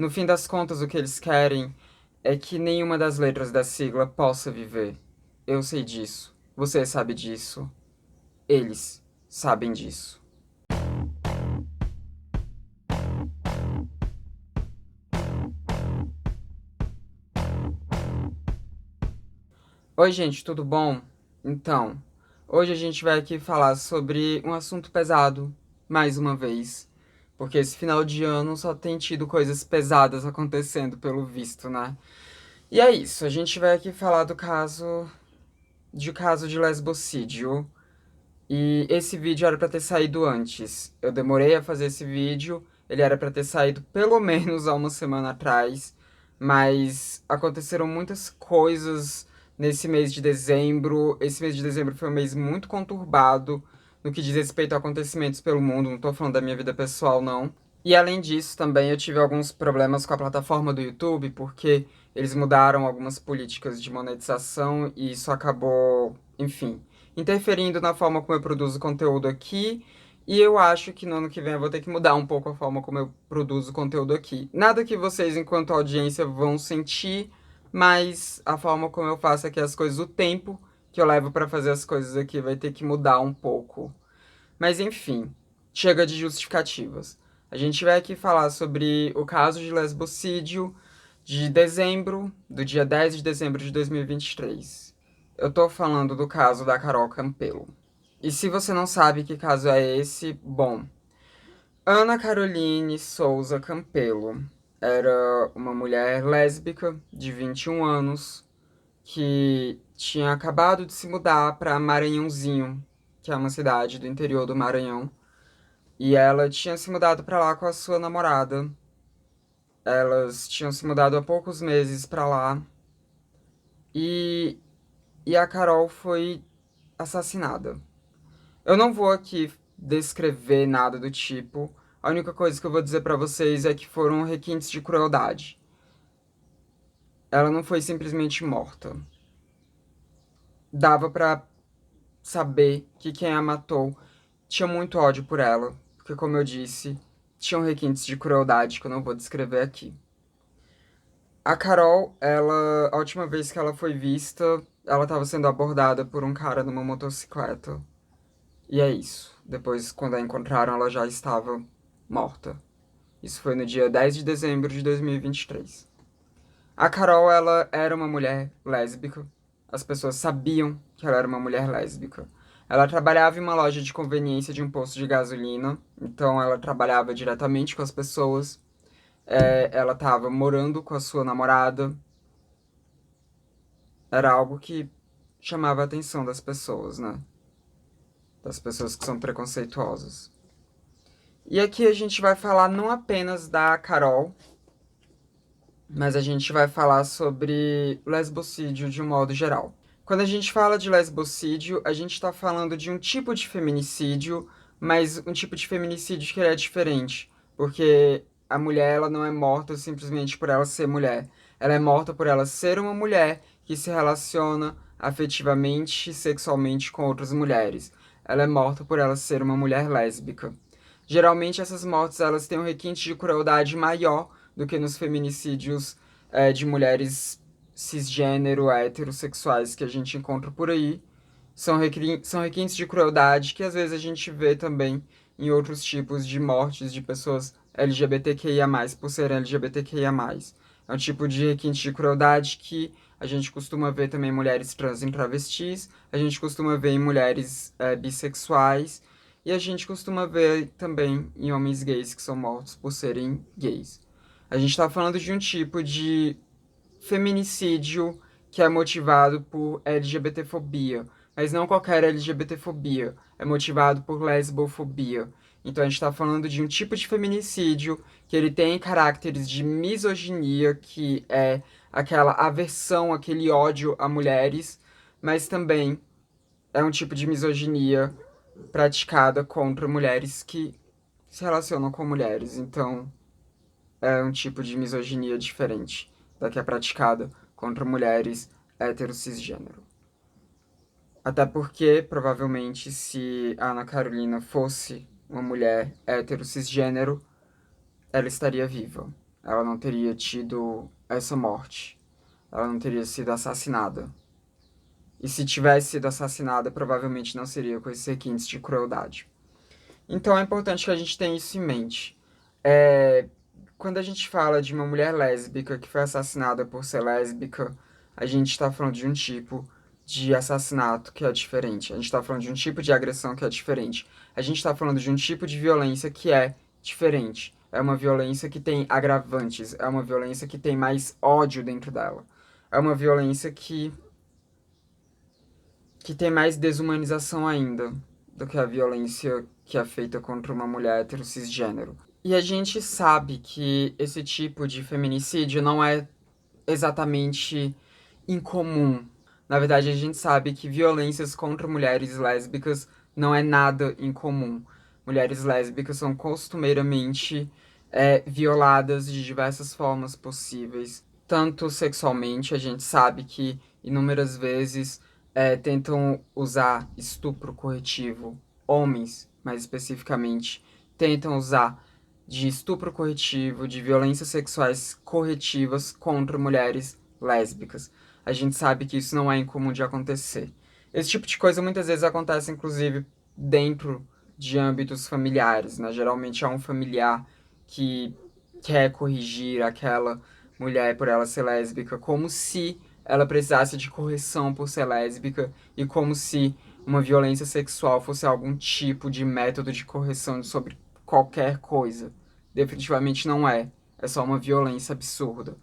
No fim das contas, o que eles querem é que nenhuma das letras da sigla possa viver. Eu sei disso. Você sabe disso. Eles sabem disso. Oi, gente, tudo bom? Então, hoje a gente vai aqui falar sobre um assunto pesado, mais uma vez. Porque esse final de ano só tem tido coisas pesadas acontecendo, pelo visto, né? E é isso, a gente vai aqui falar do caso de lesbocídio. E esse vídeo era pra ter saído antes. Eu demorei a fazer esse vídeo, ele era pra ter saído pelo menos há uma semana atrás, mas aconteceram muitas coisas nesse mês de dezembro. Esse mês de dezembro foi um mês muito conturbado no que diz respeito a acontecimentos pelo mundo, não tô falando da minha vida pessoal, não. E além disso, também eu tive alguns problemas com a plataforma do YouTube, porque eles mudaram algumas políticas de monetização e isso acabou, enfim, interferindo na forma como eu produzo conteúdo aqui. E eu acho que no ano que vem eu vou ter que mudar um pouco a forma como eu produzo conteúdo aqui. Nada que vocês, enquanto audiência, vão sentir, mas a forma como eu faço aqui as coisas, o tempo que eu levo pra fazer as coisas aqui vai ter que mudar um pouco. Mas enfim, chega de justificativas. A gente vai aqui falar sobre o caso de lesbocídio de dezembro, do dia 10 de dezembro de 2023. Eu tô falando do caso da Carol Campelo. E se você não sabe que caso é esse, bom, Ana Caroline Souza Campelo era uma mulher lésbica de 21 anos que tinha acabado de se mudar para Maranhãozinho, que é uma cidade do interior do Maranhão. E ela tinha se mudado pra lá com a sua namorada. Elas tinham se mudado há poucos meses pra lá. E, e a Carol foi assassinada. Eu não vou aqui descrever nada do tipo. A única coisa que eu vou dizer pra vocês é que foram requintes de crueldade. Ela não foi simplesmente morta. Dava pra saber que quem a matou tinha muito ódio por ela, porque, como eu disse, tinham requintes de crueldade que eu não vou descrever aqui. A Carol, a última vez que ela foi vista, ela estava sendo abordada por um cara numa motocicleta. E é isso. Depois, quando a encontraram, ela já estava morta. Isso foi no dia 10 de dezembro de 2023. A Carol, ela era uma mulher lésbica. As pessoas sabiam que ela era uma mulher lésbica. Ela trabalhava em uma loja de conveniência de um posto de gasolina, então ela trabalhava diretamente com as pessoas. Ela estava morando com a sua namorada. Era algo que chamava a atenção das pessoas, né? Das pessoas que são preconceituosas. E aqui a gente vai falar não apenas da Carol, mas a gente vai falar sobre lesbocídio de um modo geral. Quando a gente fala de lesbocídio, a gente está falando de um tipo de feminicídio, mas um tipo de feminicídio que ele é diferente, porque a mulher ela não é morta simplesmente por ela ser mulher. Ela é morta por ela ser uma mulher que se relaciona afetivamente e sexualmente com outras mulheres. Ela é morta por ela ser uma mulher lésbica. Geralmente essas mortes elas têm um requinte de crueldade maior do que nos feminicídios de mulheres cisgênero, heterossexuais que a gente encontra por aí. São requintes de crueldade que às vezes a gente vê também em outros tipos de mortes de pessoas LGBTQIA+, por serem LGBTQIA+. É um tipo de requinte de crueldade que a gente costuma ver também em mulheres trans e travestis, a gente costuma ver em mulheres bissexuais, e a gente costuma ver também em homens gays que são mortos por serem gays. A gente está falando de um tipo de feminicídio que é motivado por LGBTfobia, mas não qualquer LGBTfobia, é motivado por lesbofobia. Então a gente está falando de um tipo de feminicídio que ele tem caracteres de misoginia, que é aquela aversão, aquele ódio a mulheres, mas também é um tipo de misoginia praticada contra mulheres que se relacionam com mulheres. Então é um tipo de misoginia diferente da que é praticada contra mulheres cisgênero. Até porque, provavelmente, se a Ana Carolina fosse uma mulher cisgênero, ela estaria viva. ela não teria tido essa morte. Ela não teria sido assassinada. E se tivesse sido assassinada, provavelmente não seria com esses requintes de crueldade. Então é importante que a gente tenha isso em mente. Quando a gente fala de uma mulher lésbica que foi assassinada por ser lésbica, a gente está falando de um tipo de assassinato que é diferente. A gente está falando de um tipo de agressão que é diferente. A gente está falando de um tipo de violência que é diferente. É uma violência que tem agravantes. É uma violência que tem mais ódio dentro dela. É uma violência que tem mais desumanização ainda do que a violência que é feita contra uma mulher hétero cisgênero. E a gente sabe que esse tipo de feminicídio não é exatamente incomum. Na verdade, a gente sabe que violências contra mulheres lésbicas não é nada incomum. Mulheres lésbicas são costumeiramente violadas de diversas formas possíveis. Tanto sexualmente, a gente sabe que inúmeras vezes tentam usar estupro corretivo. Homens, mais especificamente, tentam usar de estupro corretivo, de violências sexuais corretivas contra mulheres lésbicas. A gente sabe que isso não é incomum de acontecer. Esse tipo de coisa muitas vezes acontece, inclusive, dentro de âmbitos familiares, né? Geralmente é um familiar que quer corrigir aquela mulher por ela ser lésbica, como se ela precisasse de correção por ser lésbica e como se uma violência sexual fosse algum tipo de método de correção sobre qualquer coisa. Definitivamente não é. É só uma violência absurda.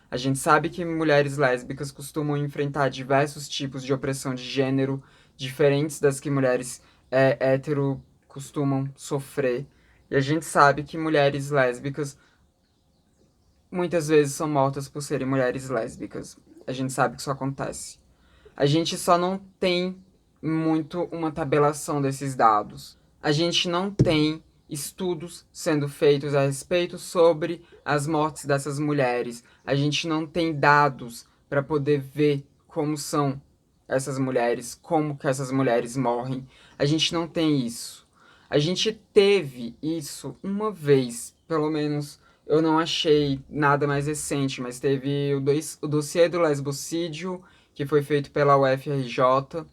A gente sabe que mulheres lésbicas costumam enfrentar diversos tipos de opressão de gênero, diferentes das que mulheres hétero costumam sofrer. E a gente sabe que mulheres lésbicas muitas vezes são mortas por serem mulheres lésbicas. A gente sabe que isso acontece. A gente só não tem muito uma tabelação desses dados. A gente não tem estudos sendo feitos a respeito sobre as mortes dessas mulheres. A gente não tem dados para poder ver como são essas mulheres, como que essas mulheres morrem. A gente não tem isso. A gente teve isso uma vez, pelo menos eu não achei nada mais recente, mas teve o dossiê do lesbocídio, que foi feito pela UFRJ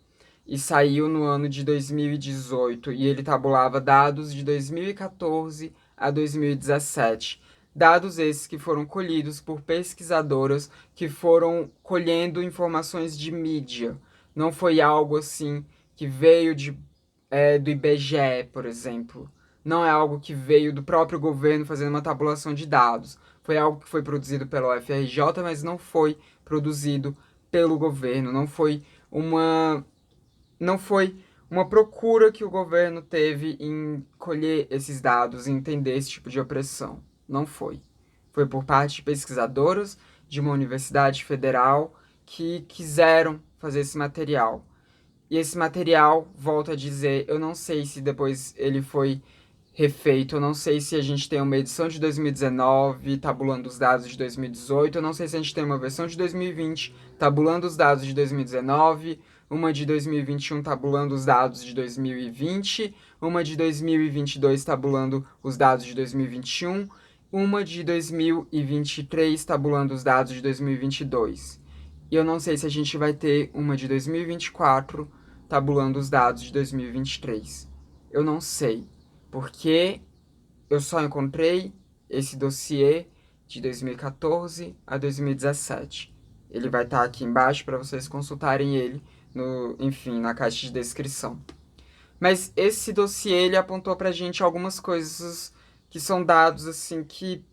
e saiu no ano de 2018, e ele tabulava dados de 2014 a 2017. Dados esses que foram colhidos por pesquisadoras que foram colhendo informações de mídia. Não foi algo assim que veio do IBGE, por exemplo. Não é algo que veio do próprio governo fazendo uma tabulação de dados. Foi algo que foi produzido pela UFRJ, mas não foi produzido pelo governo. Não foi uma procura que o governo teve em colher esses dados e entender esse tipo de opressão. Não foi. Foi por parte de pesquisadoras de uma universidade federal que quiseram fazer esse material. E esse material, volto a dizer, eu não sei se depois ele foi refeito, eu não sei se a gente tem uma edição de 2019 tabulando os dados de 2018, eu não sei se a gente tem uma versão de 2020 tabulando os dados de 2019, uma de 2021 tabulando os dados de 2020, uma de 2022 tabulando os dados de 2021, uma de 2023 tabulando os dados de 2022. E eu não sei se a gente vai ter uma de 2024 tabulando os dados de 2023. Eu não sei, porque eu só encontrei esse dossiê de 2014 a 2017. Ele vai estar aqui embaixo para vocês consultarem ele, enfim, na caixa de descrição. Mas esse dossiê ele apontou pra gente algumas coisas que são dados assim que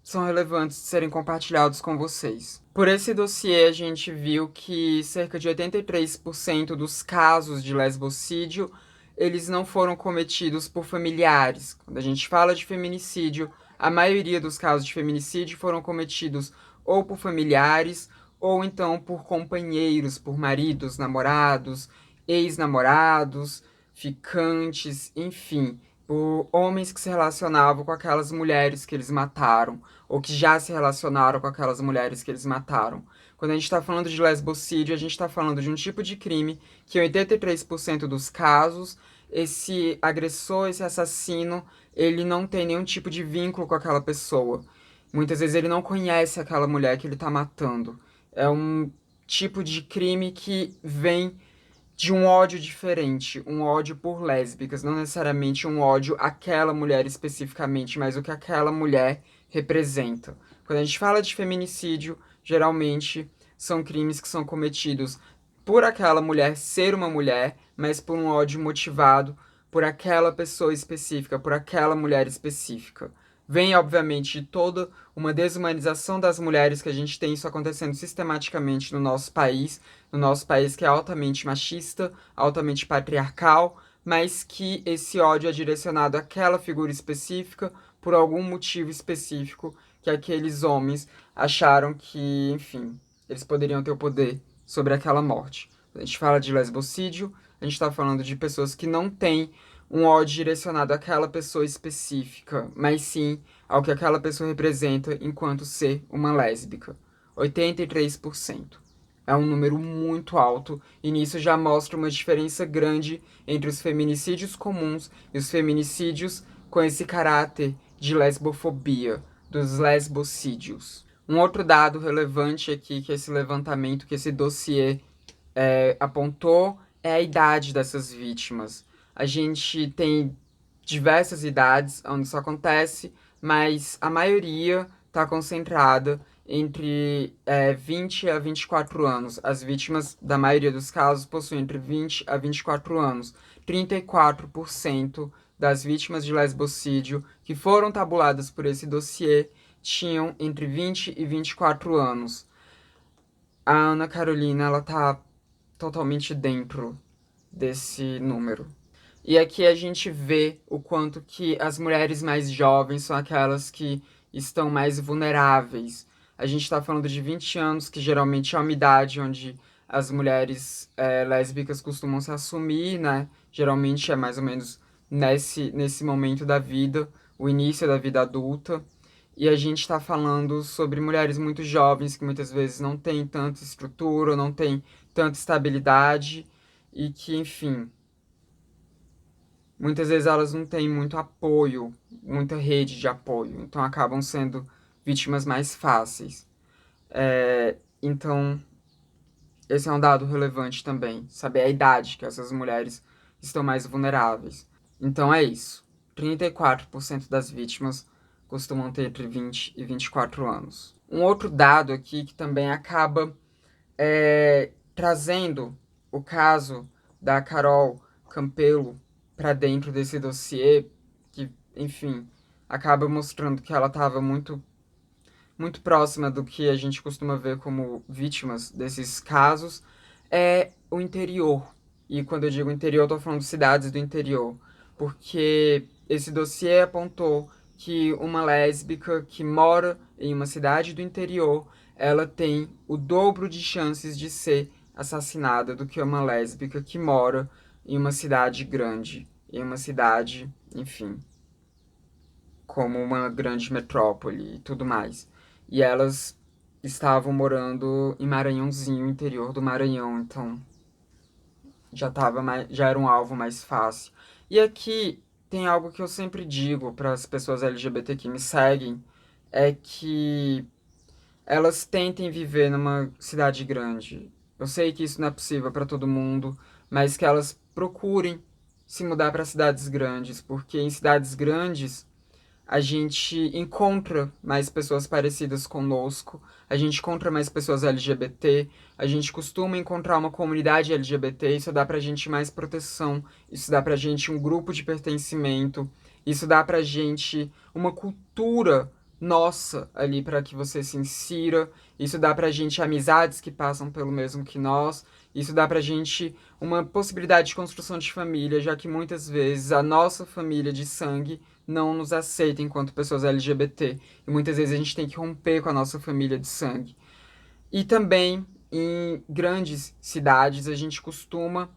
são relevantes de serem compartilhados com vocês. Por esse dossiê, a gente viu que cerca de 83% dos casos de lesbocídio, eles não foram cometidos por familiares. Quando a gente fala de feminicídio, a maioria dos casos de feminicídio foram cometidos ou por familiares, ou então por companheiros, por maridos, namorados, ex-namorados, ficantes, enfim, por homens que se relacionavam com aquelas mulheres que eles mataram, ou que já se relacionaram com aquelas mulheres que eles mataram. Quando a gente está falando de lesbocídio, a gente está falando de um tipo de crime que em 83% dos casos, esse agressor, esse assassino, ele não tem nenhum tipo de vínculo com aquela pessoa. Muitas vezes ele não conhece aquela mulher que ele tá matando. É um tipo de crime que vem de um ódio diferente, um ódio por lésbicas, não necessariamente um ódio àquela mulher especificamente, mas o que aquela mulher representa. Quando a gente fala de feminicídio, geralmente são crimes que são cometidos por aquela mulher ser uma mulher, mas por um ódio motivado por aquela pessoa específica, por aquela mulher específica. Vem, obviamente, de toda uma desumanização das mulheres que a gente tem isso acontecendo sistematicamente no nosso país que é altamente machista, altamente patriarcal, mas que esse ódio é direcionado àquela figura específica por algum motivo específico que aqueles homens acharam que, enfim, eles poderiam ter o poder sobre aquela morte. Quando a gente fala de lesbocídio, a gente está falando de pessoas que não têm um ódio direcionado àquela pessoa específica, mas sim ao que aquela pessoa representa enquanto ser uma lésbica. 83%. É um número muito alto, e nisso já mostra uma diferença grande entre os feminicídios comuns e os feminicídios com esse caráter de lesbofobia, dos lesbocídios. Um outro dado relevante aqui que esse levantamento, que esse dossiê apontou, é a idade dessas vítimas. A gente tem diversas idades onde isso acontece, mas a maioria está concentrada entre 20 a 24 anos. As vítimas, da maioria dos casos, possuem entre 20 a 24 anos. 34% das vítimas de lesbocídio que foram tabuladas por esse dossiê tinham entre 20 e 24 anos. A Ana Carolina, ela tá totalmente dentro desse número. E aqui a gente vê o quanto que as mulheres mais jovens são aquelas que estão mais vulneráveis. A gente está falando de 20 anos, que geralmente é uma idade onde as mulheres lésbicas costumam se assumir, né? Geralmente é mais ou menos nesse momento da vida, o início da vida adulta. E a gente está falando sobre mulheres muito jovens que muitas vezes não têm tanta estrutura, não têm tanta estabilidade e que, enfim, muitas vezes elas não têm muito apoio, muita rede de apoio, então acabam sendo vítimas mais fáceis. Então, esse é um dado relevante também, saber a idade que essas mulheres estão mais vulneráveis. Então é isso. 34% das vítimas costumam ter entre 20 e 24 anos. Um outro dado aqui que também acaba trazendo o caso da Carol Campelo para dentro desse dossiê, que, enfim, acaba mostrando que ela estava muito próxima do que a gente costuma ver como vítimas desses casos, é o interior. E quando eu digo interior, eu tô falando de cidades do interior. Porque esse dossiê apontou que uma lésbica que mora em uma cidade do interior, ela tem o dobro de chances de ser assassinada do que uma lésbica que mora em uma cidade grande. Em uma cidade, enfim, como uma grande metrópole e tudo mais. E elas estavam morando em Maranhãozinho, interior do Maranhão, então já era um alvo mais fácil. E aqui tem algo que eu sempre digo para as pessoas LGBT que me seguem, é que elas tentem viver numa cidade grande. Eu sei que isso não é possível para todo mundo, mas que elas procurem se mudar para cidades grandes, porque em cidades grandes a gente encontra mais pessoas parecidas conosco, a gente encontra mais pessoas LGBT, a gente costuma encontrar uma comunidade LGBT, isso dá pra gente mais proteção, isso dá pra gente um grupo de pertencimento, isso dá pra gente uma cultura nossa ali para que você se insira, isso dá pra gente amizades que passam pelo mesmo que nós, isso dá pra gente uma possibilidade de construção de família, já que muitas vezes a nossa família de sangue não nos aceita enquanto pessoas LGBT. E muitas vezes a gente tem que romper com a nossa família de sangue. E também em grandes cidades a gente costuma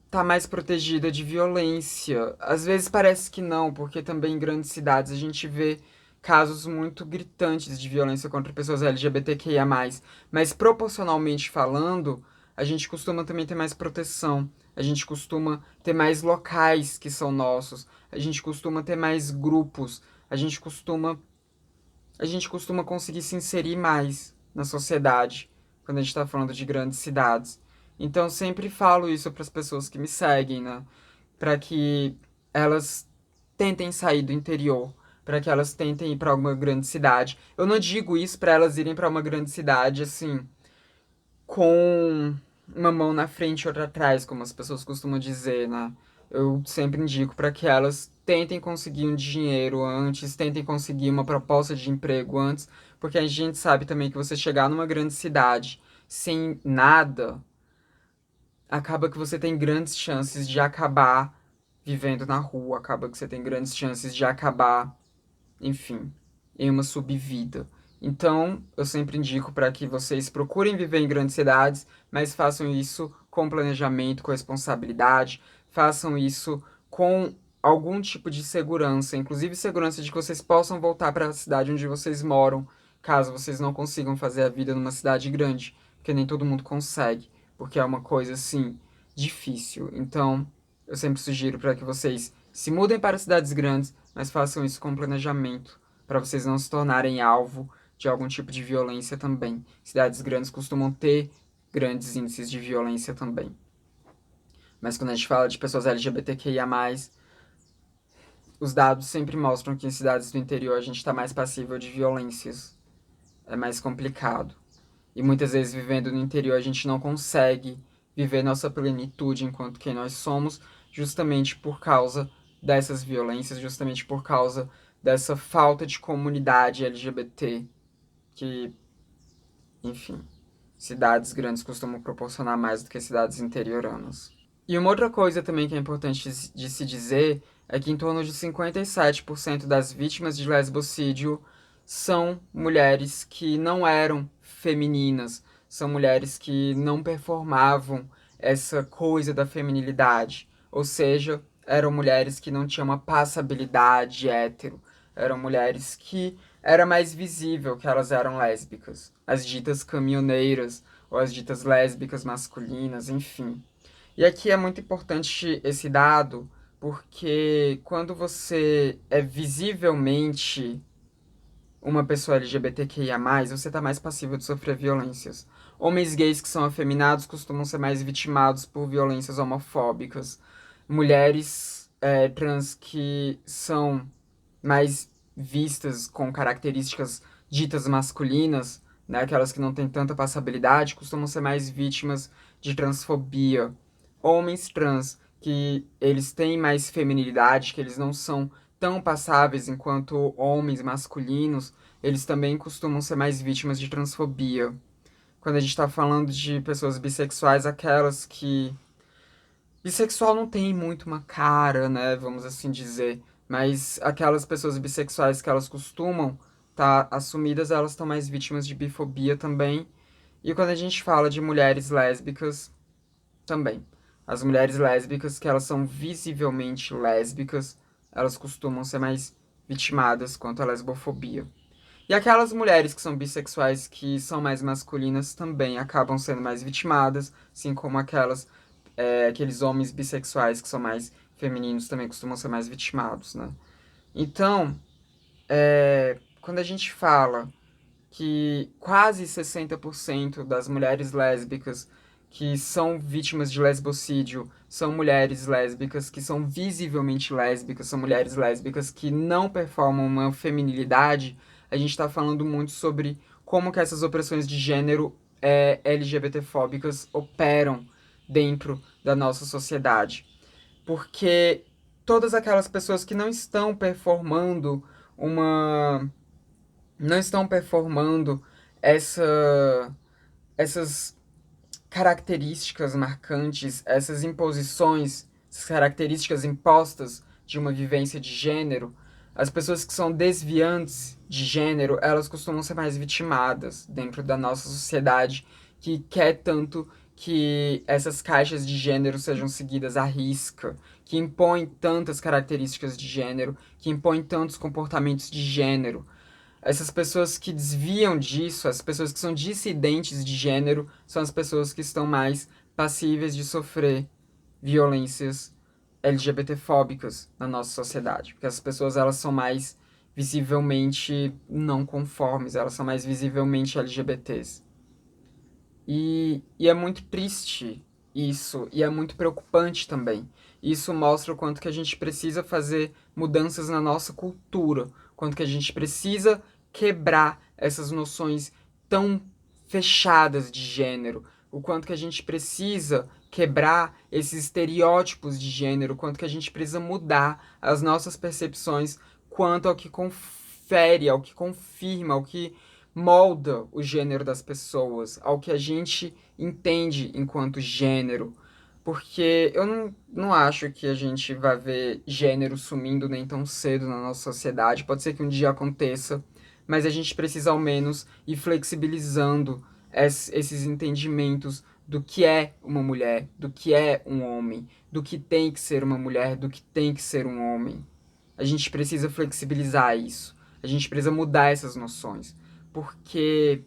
estar mais protegida de violência. Às vezes parece que não, porque também em grandes cidades a gente vê casos muito gritantes de violência contra pessoas LGBTQIA+. Mas proporcionalmente falando, a gente costuma também ter mais proteção. A gente costuma ter mais locais que são nossos. A gente costuma ter mais grupos. A gente costuma a gente costuma conseguir se inserir mais na sociedade quando a gente está falando de grandes cidades. Então, eu sempre falo isso para as pessoas que me seguem, né? Para que elas tentem sair do interior, para que elas tentem ir para alguma grande cidade. Eu não digo isso para elas irem para uma grande cidade assim, com uma mão na frente e outra atrás, como as pessoas costumam dizer, né? Eu sempre indico para que elas tentem conseguir um dinheiro antes, tentem conseguir uma proposta de emprego antes, porque a gente sabe também que você chegar numa grande cidade sem nada, acaba que você tem grandes chances de acabar vivendo na rua, acaba que você tem grandes chances de acabar, enfim, em uma subvida. Então, eu sempre indico para que vocês procurem viver em grandes cidades, mas façam isso com planejamento, com responsabilidade, façam isso com algum tipo de segurança, inclusive segurança de que vocês possam voltar para a cidade onde vocês moram, caso vocês não consigam fazer a vida numa cidade grande, porque nem todo mundo consegue, porque é uma coisa assim difícil. Então, eu sempre sugiro para que vocês se mudem para cidades grandes, mas façam isso com planejamento, para vocês não se tornarem alvo de algum tipo de violência também. Cidades grandes costumam ter grandes índices de violência também. Mas quando a gente fala de pessoas LGBTQIA+, os dados sempre mostram que em cidades do interior a gente está mais passível de violências. É mais complicado. E muitas vezes vivendo no interior a gente não consegue viver nossa plenitude enquanto quem nós somos, justamente por causa dessas violências, justamente por causa dessa falta de comunidade LGBT que, enfim, cidades grandes costumam proporcionar mais do que cidades interioranas. E uma outra coisa também que é importante de se dizer é que em torno de 57% das vítimas de lesbocídio são mulheres que não eram femininas, são mulheres que não performavam essa coisa da feminilidade, ou seja, eram mulheres que não tinham uma passabilidade hétero, eram mulheres que era mais visível que elas eram lésbicas, as ditas caminhoneiras ou as ditas lésbicas masculinas, enfim. E aqui é muito importante esse dado, porque quando você é visivelmente uma pessoa LGBTQIA+, você está mais passível de sofrer violências. Homens gays que são afeminados costumam ser mais vitimados por violências homofóbicas. Mulheres trans que são mais vistas com características ditas masculinas, né, aquelas que não têm tanta passabilidade, costumam ser mais vítimas de transfobia. Homens trans que eles têm mais feminilidade, que eles não são tão passáveis enquanto homens masculinos, eles também costumam ser mais vítimas de transfobia. Quando a gente está falando de pessoas bissexuais, aquelas que. Bissexual não tem muito uma cara, né? Vamos assim dizer. Mas aquelas pessoas bissexuais que elas costumam estar assumidas, elas estão mais vítimas de bifobia também. E quando a gente fala de mulheres lésbicas, também. As mulheres lésbicas, que elas são visivelmente lésbicas, elas costumam ser mais vitimadas quanto à lesbofobia. E aquelas mulheres que são bissexuais, que são mais masculinas, também acabam sendo mais vitimadas, assim como aqueles homens bissexuais que são mais femininos também costumam ser mais vitimados, né? Então, quando a gente fala que quase 60% das mulheres lésbicas que são vítimas de lesbocídio são mulheres lésbicas que são visivelmente lésbicas, são mulheres lésbicas que não performam uma feminilidade, a gente está falando muito sobre como que essas opressões de gênero LGBTfóbicas operam dentro da nossa sociedade. Porque todas aquelas pessoas que não estão performando uma não estão performando essa, essas características marcantes, essas imposições, essas características impostas de uma vivência de gênero, as pessoas que são desviantes de gênero, elas costumam ser mais vitimadas dentro da nossa sociedade, que quer tanto que essas caixas de gênero sejam seguidas à risca, que impõe tantas características de gênero, que impõe tantos comportamentos de gênero. Essas pessoas que desviam disso, as pessoas que são dissidentes de gênero, são as pessoas que estão mais passíveis de sofrer violências LGBTfóbicas na nossa sociedade. Porque essas pessoas elas são mais visivelmente não conformes, elas são mais visivelmente LGBTs. E é muito triste isso, e é muito preocupante também. Isso mostra o quanto que a gente precisa fazer mudanças na nossa cultura, quanto que a gente precisa quebrar essas noções tão fechadas de gênero, o quanto que a gente precisa quebrar esses estereótipos de gênero, o quanto que a gente precisa mudar as nossas percepções quanto ao que confere, ao que confirma, ao que molda o gênero das pessoas, ao que a gente entende enquanto gênero. Porque eu não acho que a gente vai ver gênero sumindo nem tão cedo na nossa sociedade. Pode ser que um dia aconteça, mas a gente precisa ao menos ir flexibilizando esses entendimentos do que é uma mulher, do que é um homem, do que tem que ser uma mulher, do que tem que ser um homem. A gente precisa flexibilizar isso. A gente precisa mudar essas noções. Porque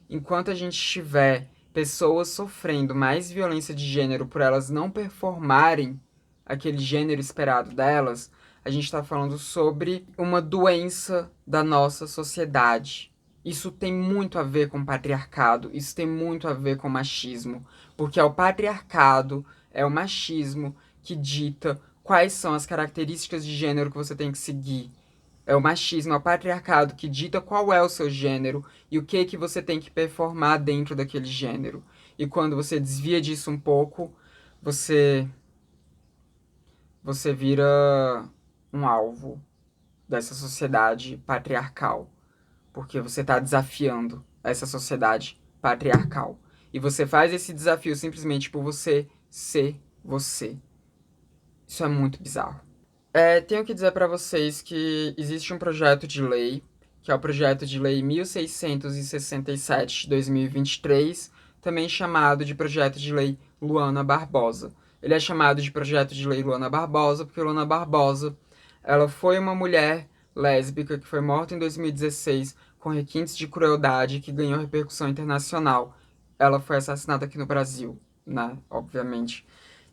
enquanto a gente tiver pessoas sofrendo mais violência de gênero por elas não performarem aquele gênero esperado delas, a gente está falando sobre uma doença da nossa sociedade. Isso tem muito a ver com patriarcado, isso tem muito a ver com machismo, porque é o patriarcado, é o machismo que dita quais são as características de gênero que você tem que seguir. É o machismo, é o patriarcado que dita qual é o seu gênero e o que você tem que performar dentro daquele gênero. E quando você desvia disso um pouco, você você vira um alvo dessa sociedade patriarcal, porque você está desafiando essa sociedade patriarcal. E você faz esse desafio simplesmente por você ser você. Isso é muito bizarro. Tenho que dizer para vocês que existe um projeto de lei, que é o projeto de lei 1667 de 2023, também chamado de projeto de lei Luana Barbosa. Ele é chamado de projeto de lei Luana Barbosa porque Luana Barbosa, ela foi uma mulher lésbica que foi morta em 2016 com requintes de crueldade que ganhou repercussão internacional. Ela foi assassinada aqui no Brasil, né? Obviamente.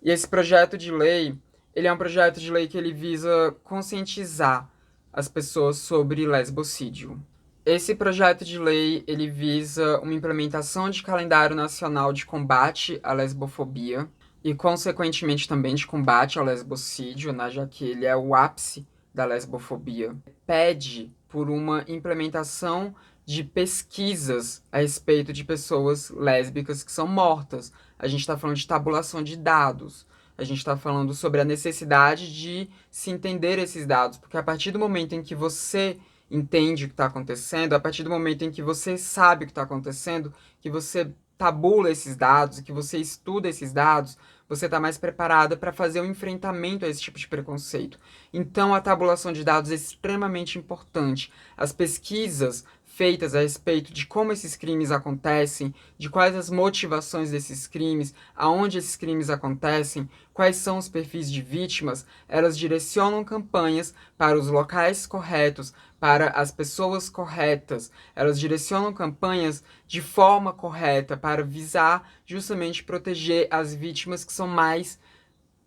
E esse projeto de lei, ele é um projeto de lei que ele visa conscientizar as pessoas sobre lesbocídio. Esse projeto de lei, ele visa uma implementação de calendário nacional de combate à lesbofobia e, consequentemente, também de combate ao lesbocídio, né, já que ele é o ápice da lesbofobia. Pede por uma implementação de pesquisas a respeito de pessoas lésbicas que são mortas. A gente está falando de tabulação de dados. A gente está falando sobre a necessidade de se entender esses dados, porque a partir do momento em que você entende o que está acontecendo, a partir do momento em que você sabe o que está acontecendo, que você tabula esses dados, que você estuda esses dados, você está mais preparada para fazer um enfrentamento a esse tipo de preconceito. Então, a tabulação de dados é extremamente importante. As pesquisas feitas a respeito de como esses crimes acontecem, de quais as motivações desses crimes, aonde esses crimes acontecem, quais são os perfis de vítimas, elas direcionam campanhas para os locais corretos, para as pessoas corretas, elas direcionam campanhas de forma correta para visar justamente proteger as vítimas que são mais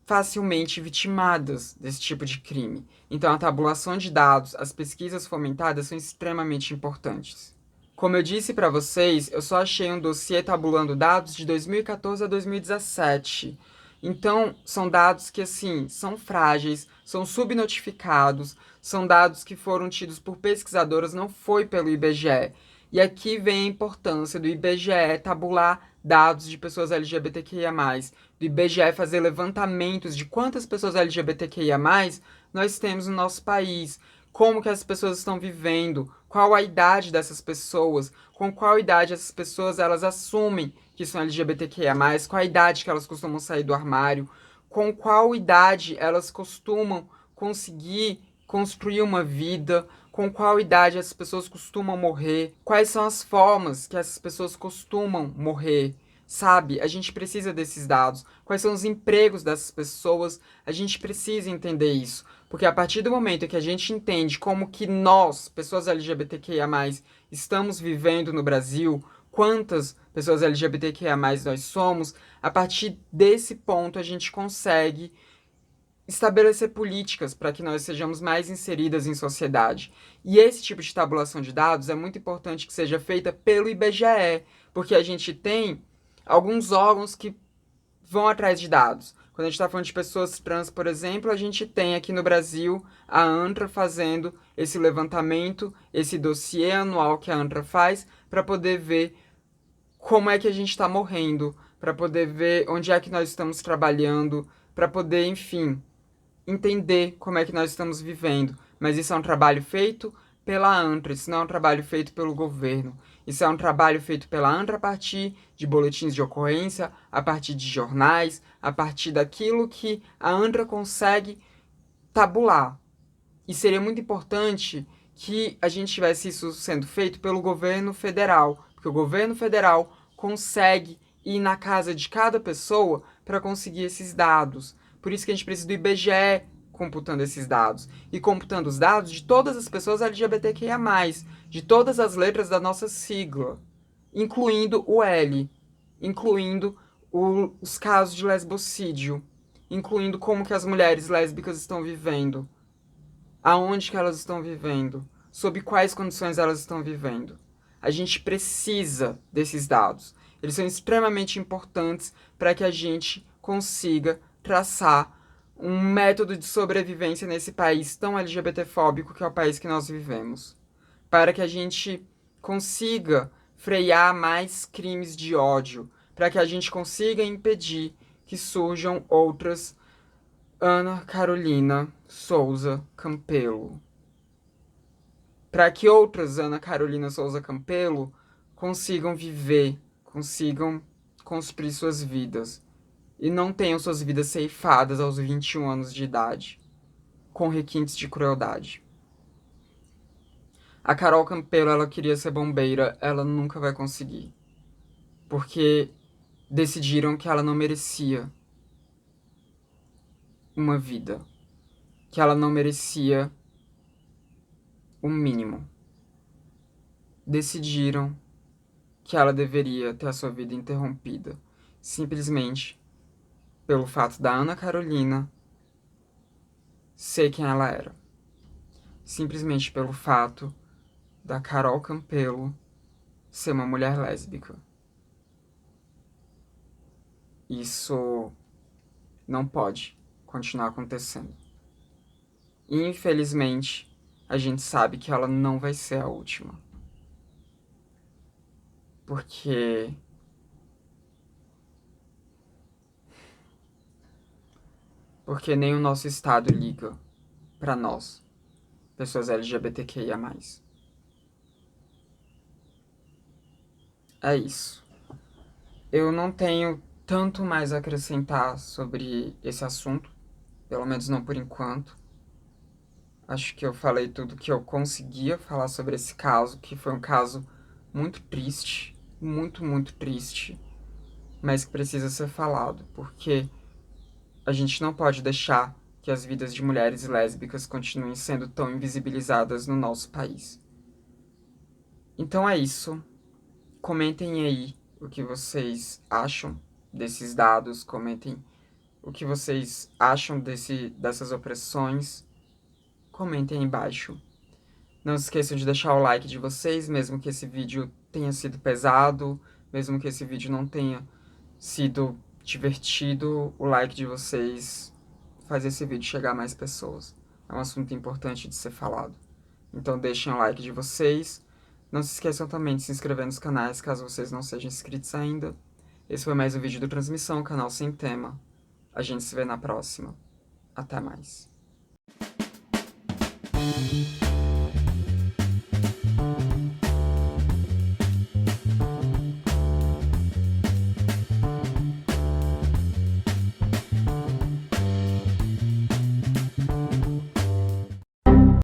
facilmente vitimadas desse tipo de crime. Então, a tabulação de dados, as pesquisas fomentadas são extremamente importantes. Como eu disse para vocês, eu só achei um dossiê tabulando dados de 2014 a 2017. Então, são dados que, assim, são frágeis, são subnotificados, são dados que foram tidos por pesquisadoras, não foi pelo IBGE. E aqui vem a importância do IBGE tabular dados de pessoas LGBTQIA+, do IBGE fazer levantamentos de quantas pessoas LGBTQIA+, nós temos no nosso país, como que as pessoas estão vivendo, qual a idade dessas pessoas, com qual idade essas pessoas elas assumem que são LGBTQIA+, qual a idade que elas costumam sair do armário, com qual idade elas costumam conseguir construir uma vida, com qual idade essas pessoas costumam morrer, quais são as formas que essas pessoas costumam morrer, sabe? A gente precisa desses dados. Quais são os empregos dessas pessoas? A gente precisa entender isso. Porque a partir do momento em que a gente entende como que nós, pessoas LGBTQIA+, estamos vivendo no Brasil, quantas pessoas LGBTQIA+, nós somos, a partir desse ponto a gente consegue estabelecer políticas para que nós sejamos mais inseridas em sociedade. E esse tipo de tabulação de dados é muito importante que seja feita pelo IBGE, porque a gente tem alguns órgãos que vão atrás de dados. Quando a gente está falando de pessoas trans, por exemplo, a gente tem aqui no Brasil a ANTRA fazendo esse levantamento, esse dossiê anual que a ANTRA faz, para poder ver como é que a gente está morrendo, para poder ver onde é que nós estamos trabalhando, para poder, enfim, entender como é que nós estamos vivendo. Mas isso é um trabalho feito pela ANTRA, isso não é um trabalho feito pelo governo. Isso é um trabalho feito pela ANTRA a partir de boletins de ocorrência, a partir de jornais, a partir daquilo que a ANTRA consegue tabular. E seria muito importante que a gente tivesse isso sendo feito pelo governo federal, porque o governo federal consegue ir na casa de cada pessoa para conseguir esses dados. Por isso que a gente precisa do IBGE computando esses dados. E computando os dados de todas as pessoas LGBTQIA+, de todas as letras da nossa sigla, incluindo o L, incluindo os casos de lesbocídio, incluindo como que as mulheres lésbicas estão vivendo, aonde que elas estão vivendo, sob quais condições elas estão vivendo. A gente precisa desses dados. Eles são extremamente importantes para que a gente consiga traçar um método de sobrevivência nesse país tão LGBTfóbico que é o país que nós vivemos. Para que a gente consiga frear mais crimes de ódio, para que a gente consiga impedir que surjam outras Ana Carolina Souza Campelo. Para que outras Ana Carolina Souza Campelo consigam viver, consigam construir suas vidas e não tenham suas vidas ceifadas aos 21 anos de idade, com requintes de crueldade. A Carol Campelo, ela queria ser bombeira, ela nunca vai conseguir, porque decidiram que ela não merecia uma vida, que ela não merecia o mínimo. Decidiram que ela deveria ter a sua vida interrompida, simplesmente pelo fato da Ana Carolina ser quem ela era. Simplesmente pelo fato da Carol Campelo ser uma mulher lésbica. Isso não pode continuar acontecendo. E, infelizmente, a gente sabe que ela não vai ser a última. Porque nem o nosso Estado liga pra nós, pessoas LGBTQIA+. É isso. Eu não tenho tanto mais a acrescentar sobre esse assunto, pelo menos não por enquanto. Acho que eu falei tudo que eu conseguia falar sobre esse caso, que foi um caso muito triste, muito, muito triste, mas que precisa ser falado, porque a gente não pode deixar que as vidas de mulheres lésbicas continuem sendo tão invisibilizadas no nosso país. Então é isso. Comentem aí o que vocês acham desses dados, comentem o que vocês acham dessas opressões, comentem aí embaixo. Não se esqueçam de deixar o like de vocês, mesmo que esse vídeo tenha sido pesado, mesmo que esse vídeo não tenha sido divertido, o like de vocês faz esse vídeo chegar a mais pessoas. É um assunto importante de ser falado. Então deixem o like de vocês. Não se esqueçam também de se inscrever nos canais, caso vocês não sejam inscritos ainda. Esse foi mais um vídeo do Transmissão, canal sem tema. A gente se vê na próxima. Até mais.